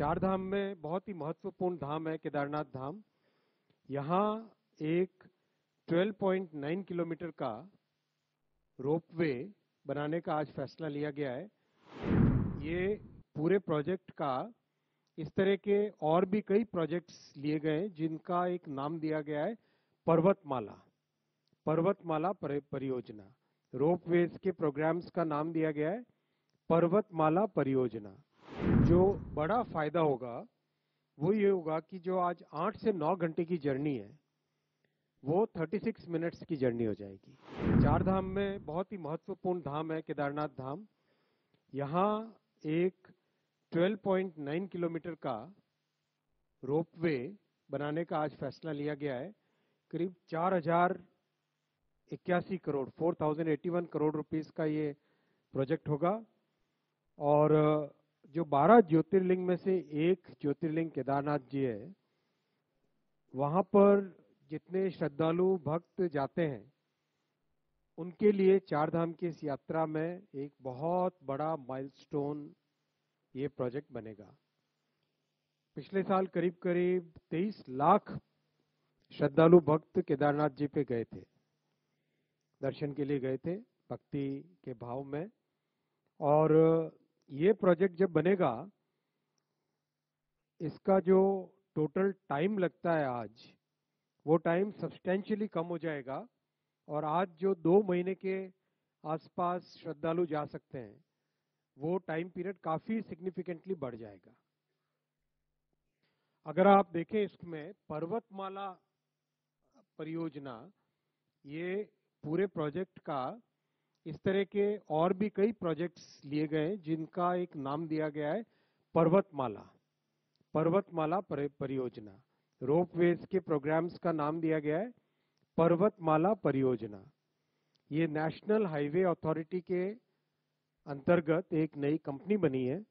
चार धाम में बहुत ही महत्वपूर्ण धाम है केदारनाथ धाम। यहाँ एक 12.9 किलोमीटर का रोपवे बनाने का आज फैसला लिया गया है। ये पूरे प्रोजेक्ट का इस तरह के और भी कई प्रोजेक्ट्स लिए गए हैं जिनका एक नाम दिया गया है पर्वतमाला परियोजना। रोपवेज के प्रोग्राम्स का नाम दिया गया है पर्वतमाला परियोजना। जो बड़ा फायदा होगा वो ये होगा कि जो आज 8 से 9 घंटे की जर्नी है वो 36 मिनट्स की जर्नी हो जाएगी। चार धाम में बहुत ही महत्वपूर्ण धाम है केदारनाथ धाम। यहाँ एक 12.9 किलोमीटर का रोपवे बनाने का आज फैसला लिया गया है। करीब 4081 करोड़ 4081 करोड़ रुपीस का ये प्रोजेक्ट होगा। और जो 12 ज्योतिर्लिंग में से एक ज्योतिर्लिंग केदारनाथ जी है, वहां पर जितने श्रद्धालु भक्त जाते हैं उनके लिए चार धाम की इस यात्रा में एक बहुत बड़ा माइलस्टोन ये प्रोजेक्ट बनेगा। पिछले साल करीब करीब 23 लाख श्रद्धालु भक्त केदारनाथ जी पे गए थे, दर्शन के लिए गए थे भक्ति के भाव में। और ये प्रोजेक्ट जब बनेगा, इसका जो टोटल टाइम लगता है आज, वो टाइम सब्सटेंशियली कम हो जाएगा। और आज जो 2 महीने के आसपास श्रद्धालु जा सकते हैं, वो टाइम पीरियड काफी सिग्निफिकेंटली बढ़ जाएगा। अगर आप देखें इसमें पर्वतमाला परियोजना, ये पूरे प्रोजेक्ट का इस तरह के और भी कई प्रोजेक्ट्स लिए गए हैं जिनका एक नाम दिया गया है पर्वतमाला परियोजना। रोपवेज के प्रोग्राम्स का नाम दिया गया है पर्वतमाला परियोजना। ये नेशनल हाईवे अथॉरिटी के अंतर्गत एक नई कंपनी बनी है,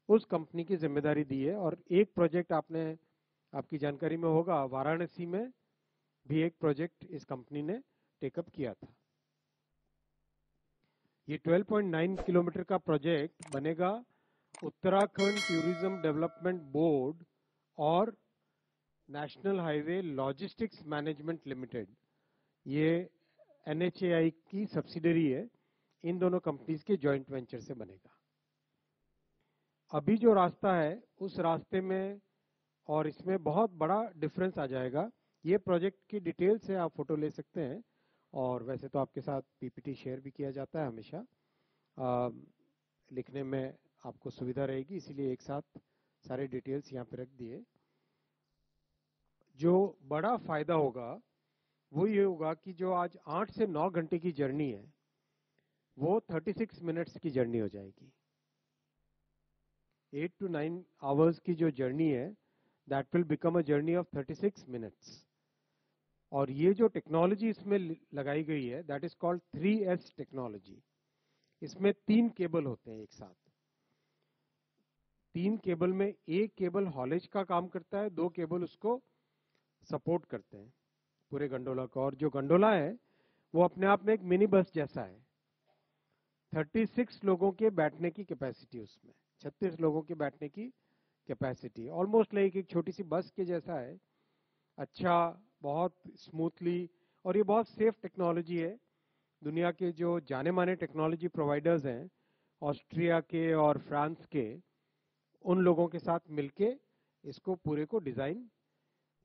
उस कंपनी की जिम्मेदारी दी है। और एक प्रोजेक्ट आपकी जानकारी में होगा, वाराणसी में भी एक प्रोजेक्ट इस कंपनी ने टेकअप किया था। ये 12.9 किलोमीटर का प्रोजेक्ट बनेगा उत्तराखंड टूरिज्म डेवलपमेंट बोर्ड और national highway logistics management limited, ये NHAI की सब्सिडरी है, इन दोनों कंपनीज के जॉइंट वेंचर से बनेगा। अभी जो रास्ता है उस रास्ते में और इसमें बहुत बड़ा डिफरेंस आ जाएगा। ये प्रोजेक्ट की डिटेल से आप फोटो ले सकते हैं, और वैसे तो आपके साथ PPT शेयर भी किया जाता है हमेशा। लिखने में आपको सुविधा रहेगी, इसीलिए एक साथ सारे डिटेल्स यहाँ पे रख दिए। जो बड़ा फायदा होगा वो ये होगा कि जो आज 8 से 9 घंटे की जर्नी है वो 36 मिनट्स की जर्नी हो जाएगी। 8 to 9 आवर्स की जो जर्नी है, that will become a journey of 36 minutes. और ये जो टेक्नोलॉजी इसमें लगाई गई है, that is called 3S technology. इसमें 3 केबल होते हैं एक साथ। 3 केबल में एक केबल हॉलेज का काम करता है, 2 केबल उसको सपोर्ट करते हैं पूरे गंडोला को। और जो गंडोला है वो अपने आप में एक मिनी बस जैसा है। 36 लोगों के बैठने की कैपेसिटी, उसमें 36 लोगों के बैठने की कैपेसिटी, ऑलमोस्ट लाइक एक छोटी सी बस के जैसा है। अच्छा, बहुत स्मूथली, और ये बहुत सेफ टेक्नोलॉजी है। दुनिया के जो जाने माने टेक्नोलॉजी प्रोवाइडर्स हैं, ऑस्ट्रिया के और फ्रांस के, उन लोगों के साथ मिलके इसको पूरे को डिजाइन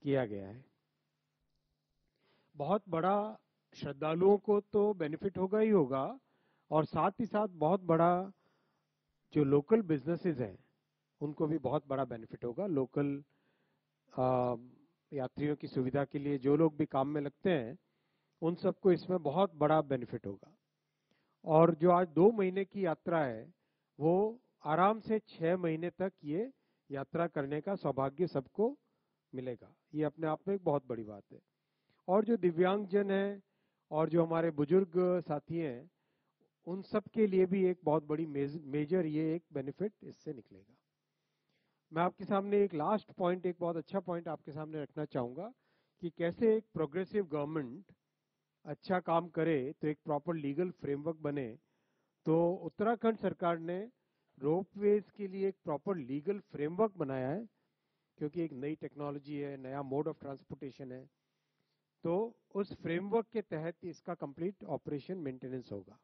किया गया है। बहुत बड़ा श्रद्धालुओं को तो बेनिफिट होगा ही होगा, और साथ ही साथ बहुत बड़ा जो लोकल बिजनेसेस हैं उनको भी बहुत बड़ा बेनिफिट होगा। लोकल यात्रियों की सुविधा के लिए जो लोग भी काम में लगते हैं उन सबको इसमें बहुत बड़ा बेनिफिट होगा। और जो आज 2 महीने की यात्रा है वो आराम से 6 महीने तक ये यात्रा करने का सौभाग्य सबको मिलेगा। ये अपने आप में एक बहुत बड़ी बात है। और जो दिव्यांगजन हैं और जो हमारे बुजुर्ग साथी हैं, उन सब के लिए भी एक बहुत बड़ी मेजर ये एक बेनिफिट इससे निकलेगा। मैं आपके सामने एक लास्ट पॉइंट, एक बहुत अच्छा पॉइंट आपके सामने रखना चाहूंगा कि कैसे एक प्रोग्रेसिव गवर्नमेंट अच्छा काम करे तो एक प्रॉपर लीगल फ्रेमवर्क बने। तो उत्तराखंड सरकार ने रोपवेज के लिए एक प्रॉपर लीगल फ्रेमवर्क बनाया है, क्योंकि एक नई टेक्नोलॉजी है, नया मोड ऑफ ट्रांसपोर्टेशन है, तो उस फ्रेमवर्क के तहत इसका कंप्लीट ऑपरेशन मेंटेनेंस होगा।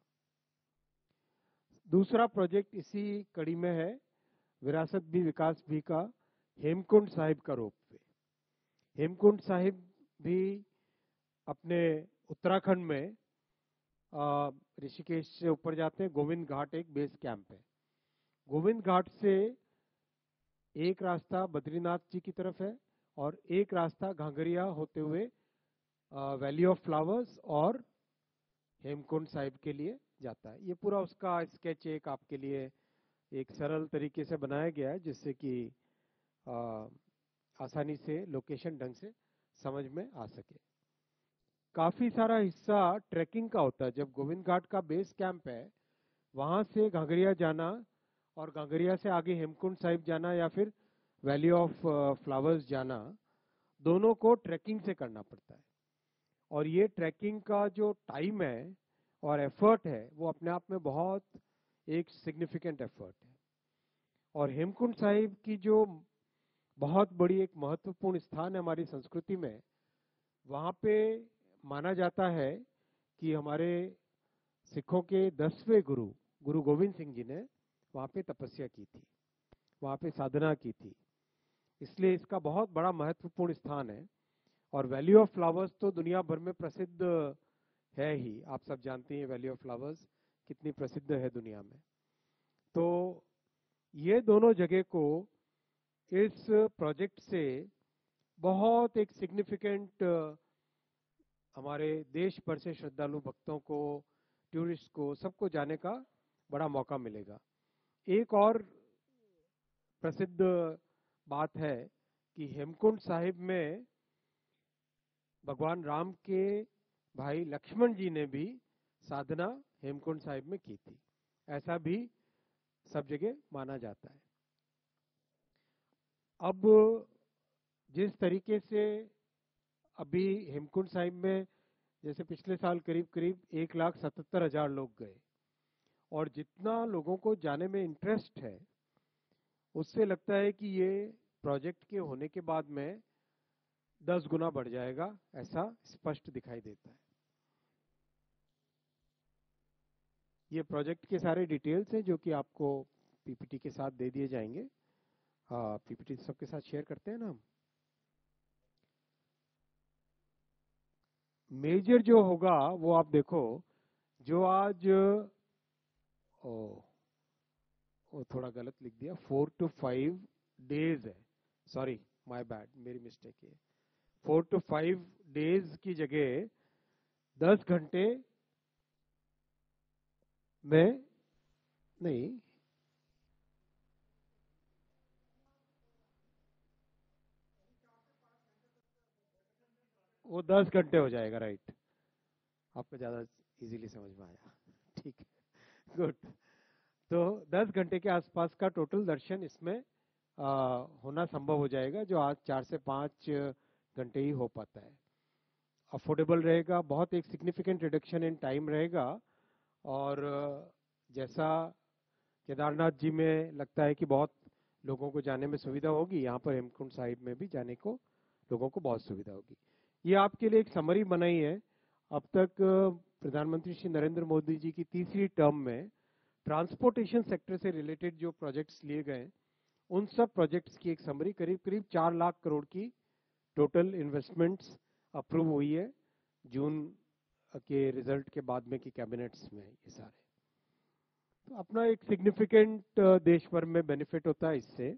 दूसरा प्रोजेक्ट इसी कड़ी में है, विरासत भी विकास भी का हेमकुंड साहिब का रोपवे। हेमकुंड साहिब भी अपने उत्तराखंड में ऋषिकेश से ऊपर जाते हैं, गोविंद घाट एक बेस कैंप है। गोविंद घाट से एक रास्ता बद्रीनाथ जी की तरफ है और एक रास्ता घांगरिया होते हुए वैली ऑफ फ्लावर्स और हेमकुंड साहिब के लिए जाता है। ये पूरा उसका स्केच एक आपके लिए एक सरल तरीके से बनाया गया है, जिससे कि आसानी से लोकेशन ढंग से समझ में आ सके। काफी सारा हिस्सा ट्रैकिंग का होता है। जब गोविंद घाट का बेस कैंप है, वहां से घांगरिया जाना और घांगरिया से आगे हेमकुंड साहिब जाना या फिर वैली ऑफ फ्लावर्स जाना, दोनों को ट्रैकिंग से करना पड़ता है। और ये ट्रैकिंग का जो टाइम है और एफर्ट है, वो अपने आप में बहुत एक सिग्निफिकेंट एफर्ट है। और हेमकुंड साहिब की जो बहुत बड़ी एक महत्वपूर्ण स्थान है हमारी संस्कृति में, वहां पे माना जाता है कि हमारे सिखों के 10वें गुरु गुरु गोविंद सिंह जी ने वहां पे तपस्या की थी, वहां पे साधना की थी, इसलिए इसका बहुत बड़ा महत्वपूर्ण स्थान है। और वैली ऑफ फ्लावर्स तो दुनिया भर में प्रसिद्ध है ही, आप सब जानते हैं वैली ऑफ फ्लावर्स कितनी प्रसिद्ध है दुनिया में। तो ये दोनों जगह को इस प्रोजेक्ट से बहुत एक सिग्निफिकेंट हमारे देश भर से श्रद्धालु भक्तों को, टूरिस्ट को, सबको जाने का बड़ा मौका मिलेगा। एक और प्रसिद्ध बात है कि हेमकुंड साहिब में भगवान राम के भाई लक्ष्मण जी ने भी साधना हेमकुंड साहिब में की थी, ऐसा भी सब जगह माना जाता है। अब जिस तरीके से अभी हेमकुंड साहिब में, जैसे पिछले साल करीब करीब 1,77,000 लोग गए, और जितना लोगों को जाने में इंटरेस्ट है, उससे लगता है कि ये प्रोजेक्ट के होने के बाद में 10 गुना बढ़ जाएगा, ऐसा स्पष्ट दिखाई देता है। ये प्रोजेक्ट के सारे डिटेल्स हैं जो कि आपको पीपीटी के साथ दे दिए जाएंगे। पीपीटी सबके साथ शेयर करते हैं ना हम। मेजर जो होगा वो आप देखो, जो आज वो थोड़ा गलत लिख दिया, 4 to 5 डेज है, सॉरी माय बैड, मेरी मिस्टेक है। 4 to 5 डेज की जगह 10 घंटे में नहीं, वो 10 घंटे हो जाएगा, राइट। आपको ज्यादा इजीली समझ में आया, ठीक है, गुड। तो 10 घंटे के आसपास का टोटल दर्शन इसमें होना संभव हो जाएगा, जो आज 4 से 5 घंटे ही हो पाता है। अफोर्डेबल रहेगा, बहुत एक सिग्निफिकेंट रिडक्शन इन टाइम रहेगा। और जैसा केदारनाथ जी में लगता है कि बहुत लोगों को जाने में सुविधा होगी, यहाँ पर हेमकुंड साहिब में भी जाने को लोगों को बहुत सुविधा होगी। ये आपके लिए एक समरी बनाई है। अब तक प्रधानमंत्री श्री नरेंद्र मोदी जी की तीसरी टर्म में ट्रांसपोर्टेशन सेक्टर से रिलेटेड जो प्रोजेक्ट्स लिए गए, उन सब प्रोजेक्ट्स की एक समरी, करीब करीब 4 लाख करोड़ की टोटल इन्वेस्टमेंट्स अप्रूव हुई है जून के रिजल्ट के बाद में की कैबिनेट्स में। ये सारे तो अपना एक सिग्निफिकेंट देश भर में बेनिफिट होता है इससे।